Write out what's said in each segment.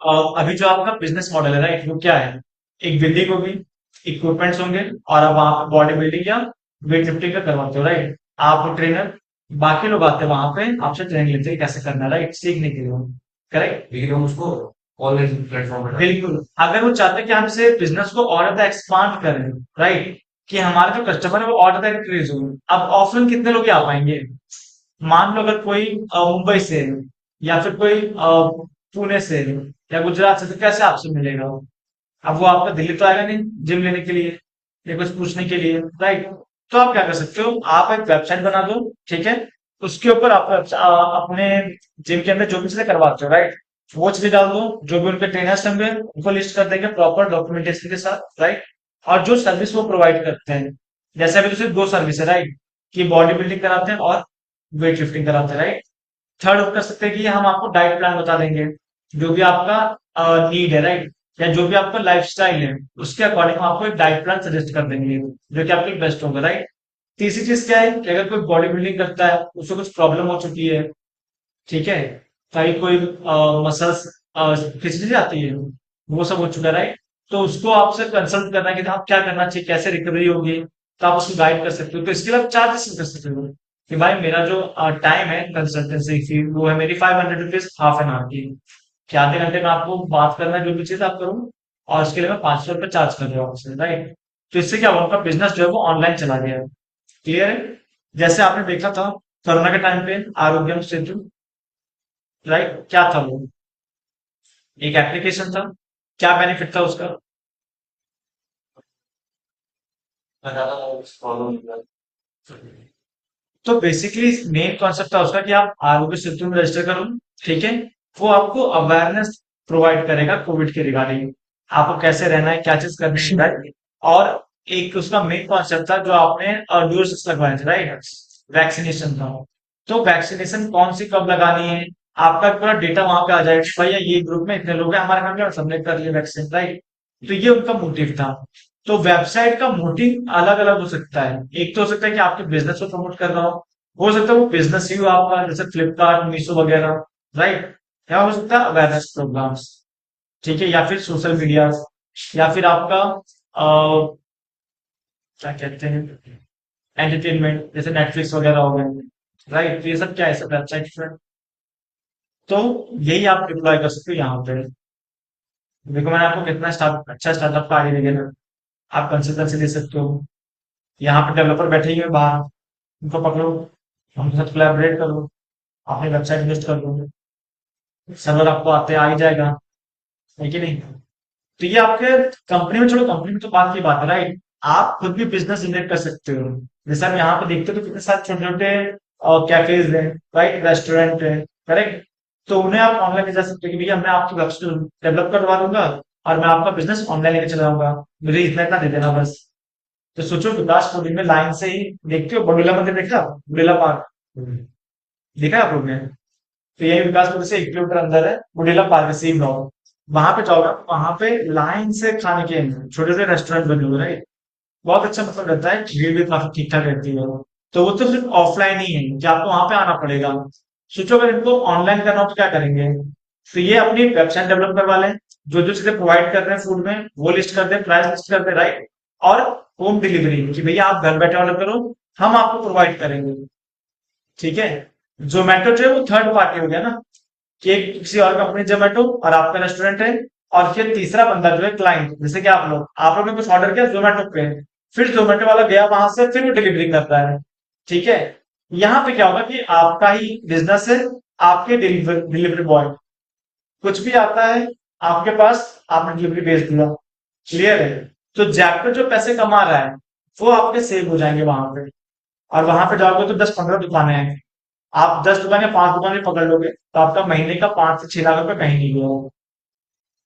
अभी जो आपका बिजनेस मॉडल है राइट, वो क्या है? एक बिल्डिंग होगी, इक्विपमेंट्स होंगे, और आप वहां पे बॉडी बिल्डिंग या वेट लिफ्टिंग का करवाते हो राइट। आप ट्रेनर, बाकी लोग आते हैं वहां पे आपसे ट्रेनिंग लेते हैं कैसे करना है राइट, सीखने के लिए। करेक्ट। लेकिन हम उसको ऑनलाइन प्लेटफॉर्म पर डालते बिल्कुल। अगर वो चाहते हैं कि हम इसे बिजनेस को और ज्यादा एक्सपांड करें राइट, कि हमारे जो कस्टमर है वो और ज्यादा इंक्रीज हो, अब ऑफलाइन कितने लोग ही आ पाएंगे? मान लो अगर कोई मुंबई से है, या फिर कोई पुणे से है, या गुजरात से, तो कैसे आपसे मिलेगा वो? अब वो आपका दिल्ली तो आएगा नहीं जिम लेने के लिए या कुछ पूछने के लिए राइट। तो आप क्या कर सकते हो, आप एक वेबसाइट बना दो, ठीक है। उसके ऊपर आप अपने जिम के अंदर जो भी चीजें करवाते हो राइट, वो चीजें डाल दो। जो भी उनके ट्रेनर्स होंगे उनको लिस्ट कर देंगे प्रॉपर डॉक्यूमेंटेशन के साथ राइट। और जो सर्विस वो प्रोवाइड करते हैं, जैसे अभी तो सिर्फ दो सर्विस है राइट, कि बॉडी बिल्डिंग कराते हैं और वेट लिफ्टिंग कराते हैं राइट। थर्ड कर सकते हैं कि हम आपको डाइट प्लान बता देंगे, जो भी आपका नीड है राइट, या जो भी आपका लाइफ स्टाइल है उसके अकॉर्डिंग हम आपको एक डाइट प्लान सजेस्ट कर देंगे, जो कि आपके लिए बेस्ट होगा राइट। तीसरी चीज क्या है कि अगर कोई बॉडी बिल्डिंग करता है, उसको कुछ प्रॉब्लम हो चुकी है, ठीक है, चाहे कोई मसल्स खिंचली जाती है, वो सब हो चुका है राइट। तो उसको आपसे कंसल्ट करना है कि आप क्या करना चाहिए, कैसे रिकवरी होगी, तो आप उसको गाइड कर सकते हो। तो इसके लिए आप चार्जेस कर सकते हो कि भाई मेरा जो टाइम है कंसल्टेंसी फी, वो है मेरी 500 रुपीज हाफ एन आवर की, कि आधे घंटे में आपको बात करना है जो भी चीज आप करो, और उसके लिए मैं 500 रुपये चार्ज कर रहा हूँ आपसे राइट। तो इससे क्या हुआ, उनका बिजनेस जो है वो ऑनलाइन चला गया है। क्लियर है? जैसे आपने देखा था कोरोना के टाइम पे आरोग्यम सेतु राइट, क्या था वो? एक एप्लीकेशन था। क्या बेनिफिट था उसका? हैं। ज्यादा प्रॉब्लम नहीं है। तो बेसिकली मेन कॉन्सेप्ट था उसका कि आप आरोग्य सेतु में रजिस्टर करो, ठीक है। वो आपको अवेयरनेस प्रोवाइड करेगा कोविड के रिगार्डिंग, आपको कैसे रहना है, क्या चीज करनी है राइट। और एक उसका मेन कॉन्सेप्ट था जो आपने डोजेस लगवाए थे राइट, वैक्सीनेशन था। तो वैक्सीनेशन कौन सी कब लगानी है, आपका पूरा डेटा वहां पे आ जाएगा कि भैया ये ग्रुप में इतने लोग हैं, हमारे फैमिली में सबने कर लिया वैक्सीन राइट। तो ये उनका मोटिव था। तो वेबसाइट का मोटिव अलग अलग हो सकता है। एक तो हो सकता है कि आपके बिजनेस को प्रमोट कर रहा हो सकता है वो बिजनेस ही हो आपका, जैसे फ्लिपकार्ट मीशो वगैरह राइट। या हो सकता है अवेयरनेस प्रोग्राम्स, ठीक है, या फिर सोशल मीडिया, या फिर आपका क्या कहते हैं, एंटरटेनमेंट, जैसे नेटफ्लिक्स वगैरह हो गए राइट। तो ये सब क्या है, सब वेबसाइट। तो यही आप डिप्लॉय कर सकते हो यहाँ पे। देखो मैंने आपको कितना अच्छा स्टार्टअप का आइडिया दिया ना। आप कंसल्टेंसी ले सकते हो, यहाँ पे डेवलपर बैठे ही हैं बाहर, उनको पकड़ो, उनके साथ कोलैबोरेट करो, अपनी वेबसाइट इन्वेस्ट कर दो, सर्वर आपको आते आ ही जाएगा, है कि नहीं? तो ये आपके कंपनी में, छोड़ो कंपनी में तो बात की बात है राइट, आप खुद भी बिजनेस जनरेट कर सकते हो। जैसे हम यहाँ पे देखते हो तो कितने सारे छोटे छोटे कैफेज हैं राइट, रेस्टोरेंट है, करेक्ट। तो उन्हें आप ऑनलाइन ले जा सकते हो कि भैया मैं आपकी वेबसाइट डेवलप करवा दूंगा, और मैं आपका बिजनेस ऑनलाइन लेके चला जाऊंगा, मुझे इतना इतना दे देना बस। तो सोचो विकास कोडिंग में लाइन से ही, देखते हो बडोला मंदिर देखा, बुडेला पार्क देखा है आप लोग ने? तो यही विकासपुर से 1 किलोमीटर अंदर है बुढ़ीला पार्क, सी ब्लॉक। वहां पे जाओगे, वहां पे लाइन से खाने के छोटे छोटे रेस्टोरेंट बने हुए राइट। बहुत अच्छा मतलब रहता है, भीड़ भी काफी ठीक ठाक रहती है। तो वो तो सिर्फ ऑफलाइन ही है कि आपको वहां पे आना पड़ेगा। सोचो अगर इनको ऑनलाइन करना हो तो क्या करेंगे? तो ये अपनी वेबसाइट डेवलप करवा लें, जो जो चीजें प्रोवाइड कर रहे हैं फूड में वो लिस्ट कर दें, प्राइस लिस्ट कर दें राइट। और होम डिलीवरी कि भैया आप घर बैठे ऑर्डर करो, हम आपको प्रोवाइड करेंगे, ठीक है। जोमेटो जो है वो थर्ड पार्टी हो गया ना, कि एक किसी और कंपनी जोमेटो और आपका रेस्टोरेंट है, और फिर तीसरा बंदा जो है क्लाइंट, जैसे कि आप लोग ने कुछ ऑर्डर किया जोमेटो पे, फिर जोमेटो वाला गया वहां से फिर वो डिलीवरी करता है, ठीक है। यहाँ पे क्या होगा कि आपका ही बिजनेस है, आपके डिलीवरी बॉय कुछ भी आता है आपके पास, आपने डिलीवरी भेज दिया, क्लियर है। तो जैपटो जो पैसे कमा रहा है वो आपके सेव हो जाएंगे वहां पे। और वहां पे जाओगे तो 10-15 दुकानें हैं, आप 10 दुकानें 5 दुकानें पकड़ लोगे तो आपका महीने का 5 से 6 लाख रुपए कहीं नहीं गया होगा,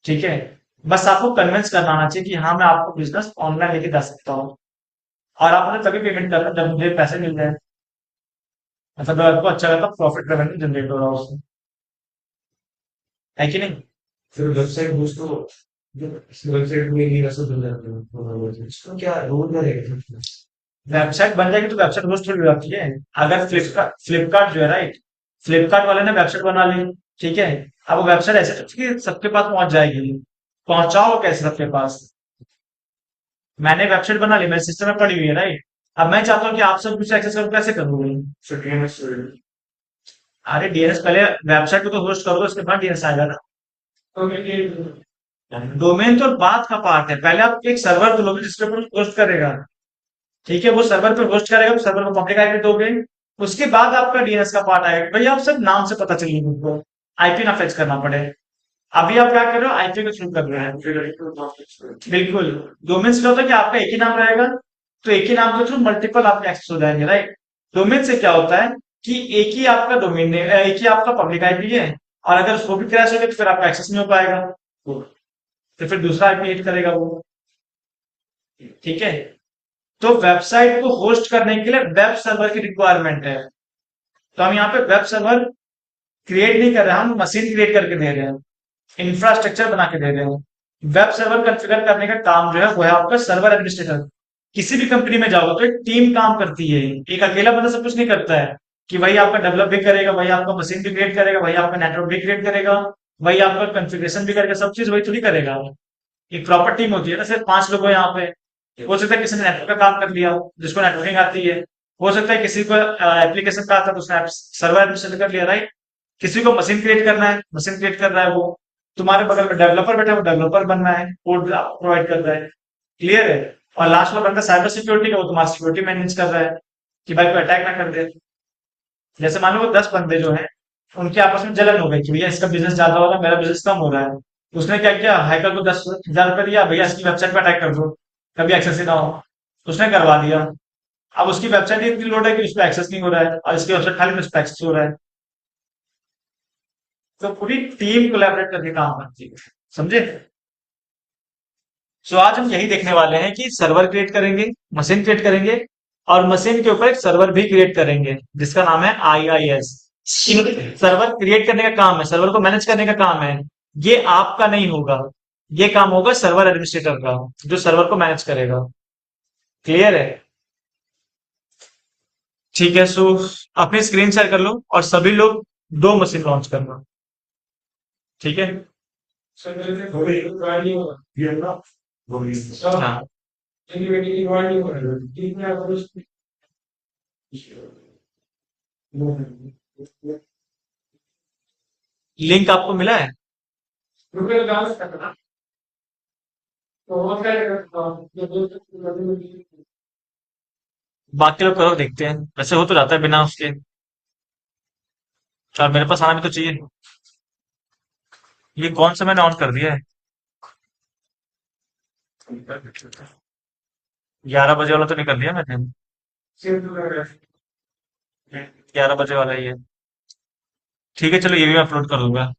ठीक है। बस आपको कन्विंस करना आना चाहिए कि हाँ मैं आपको बिजनेस ऑनलाइन लेके जा सकता हूँ, और आप मुझे तभी पेमेंट करना जब मुझे पैसे मिल जाए, मतलब आपको अच्छा खासा प्रॉफिट रेवेन्यू जनरेट हो रहा है उसमें, है कि नहीं? फिर वेबसाइट बूस्ट तो वेबसाइट में नहीं रसद हो जाते हैं इसको क्या रोल क्या रहेगा? वेबसाइट बन जाएगी तो वेबसाइट होस्ट थोड़ी हो जाती है। अगर फ्लिपकार्ट फ्लिपकार्ट जो है राइट, फ्लिपकार्ट वाले ने वेबसाइट बना ली, ठीक है। अब वो वेबसाइट ऐसे कि सबके पास पहुंच जाएगी, पहुंचाओ कैसे सबके पास? मैंने वेबसाइट बना ली, मेरे सिस्टम में पड़ी हुई है, राइट? अब मैं चाहता हूँ कि आप सब कुछ एक्सेस करो, कैसे करोगे? So DNS अरे डीएनएस पहले वेबसाइट को तो होस्ट करो, उसके बाद डीएनएस आएगा ना। डोमेन तो बात का पार्ट है, पहले आप एक सर्वर तो लोगे जिसके ऊपर होस्ट करेगा। ठीक है, वो सर्वर पे होस्ट करेगा, सर्वर को पब्लिक आईपी दोगे, उसके बाद आपका डीएनएस का पार्ट आएगा। भाई आप सब नाम से पता चलिए मुझको, आईपी ना फेच करना पड़े। अभी आप क्या कर रहे हो, आईपी को थ्रू कर रहे हैं। बिल्कुल। डोमेन से क्या होता है कि आपका एक ही नाम रहेगा, तो एक ही नाम के थ्रू मल्टीपल आपके एक्सेस हो जाएंगे, राइट? डोमेन से क्या होता है कि एक ही आपका डोमेन एक ही आपका पब्लिक आईपी है, और अगर उसको भी क्रैश हो गया तो फिर आपका एक्सेस नहीं हो पाएगा, तो फिर दूसरा आईपी एड करेगा वो। ठीक है। तो वेबसाइट को होस्ट करने के लिए वेब सर्वर की रिक्वायरमेंट है। तो हम यहाँ पे वेब सर्वर क्रिएट नहीं कर रहे हैं, हम मशीन क्रिएट करके दे रहे हैं, इंफ्रास्ट्रक्चर बना के दे रहे हैं। वेब सर्वर कॉन्फ़िगर करने का काम जो है वो है आपका सर्वर एडमिनिस्ट्रेटर। किसी भी कंपनी में जाओगे तो एक टीम काम करती है, एक अकेला बंदा सब कुछ नहीं करता है। कि वही आपका डेवलप भी करेगा, वही आपका मशीन भी क्रिएट करेगा, वही आपका नेटवर्क भी क्रिएट करेगा, वही आपका कॉन्फ़िगरेशन भी करेगा, सब चीज वही थोड़ी करेगा। एक प्रॉपर टीम होती है ना, सिर्फ 5 लोग हो यहाँ पे। हो सकता है किसी ने नेटवर्क का काम कर लिया हो, जिसको नेटवर्किंग आती है। हो सकता है किसी को एप्लीकेशन का आता है तो उसने सर्वर एडमिनिस्ट्रेटर कर लिया, राइट? किसी को मशीन क्रिएट करना है, मशीन क्रिएट कर रहा है वो। तुम्हारे बगल में डेवलपर बैठा है, वो डेवलपर बनना है, कोड प्रोवाइड कर रहा है। क्लियर है? और लास्ट में बंदा साइबर सिक्योरिटी का, वो तुम्हारा सिक्योरिटी मैनेज कर रहा है कि भाई कोई अटैक ना कर दे। जैसे मान लो वो 10 बंदे जो हैं, उनके आपस में जलन हो गई कि भैया इसका बिजनेस ज्यादा हो रहा है, मेरा बिजनेस कम हो रहा है। उसने क्या किया, हैकर को 10,000 रुपये दिया, भैया इसकी वेबसाइट पर अटैक कर दो, कभी एक्सेस ही ना हो। उसने करवा दिया। अब उसकी वेबसाइट ही इतनी लोड है कि उस पर एक्सेस नहीं हो रहा है, और इसकी वेबसाइट खाली उस पर एक्सेस हो रहा है। तो पूरी टीम कोलैबोरेट करके काम करती है, समझे? सो आज हम यही देखने वाले हैं कि सर्वर क्रिएट करेंगे, मशीन क्रिएट करेंगे, और मशीन के ऊपर एक सर्वर भी क्रिएट करेंगे जिसका नाम है IIS। सर्वर क्रिएट करने का काम है, सर्वर को मैनेज करने का काम है, ये आपका नहीं होगा। ये काम होगा सर्वर एडमिनिस्ट्रेटर का, जो सर्वर को मैनेज करेगा। क्लियर है? ठीक है। सो अपनी स्क्रीन शेयर कर लो और सभी लोग 2 मशीन लॉन्च करना। ठीक है। हाँ, लिंक आपको मिला है? बाकी लोग करो, देखते हैं। वैसे हो तो जाता है बिना उसके, और मेरे पास आना भी तो चाहिए। ये कौन सा मैंने ऑन कर दिया है? 11 बजे वाला तो नहीं कर दिया मैंने? 11 बजे वाला ही है। ठीक है, चलो ये भी मैं अपलोड कर दूंगा।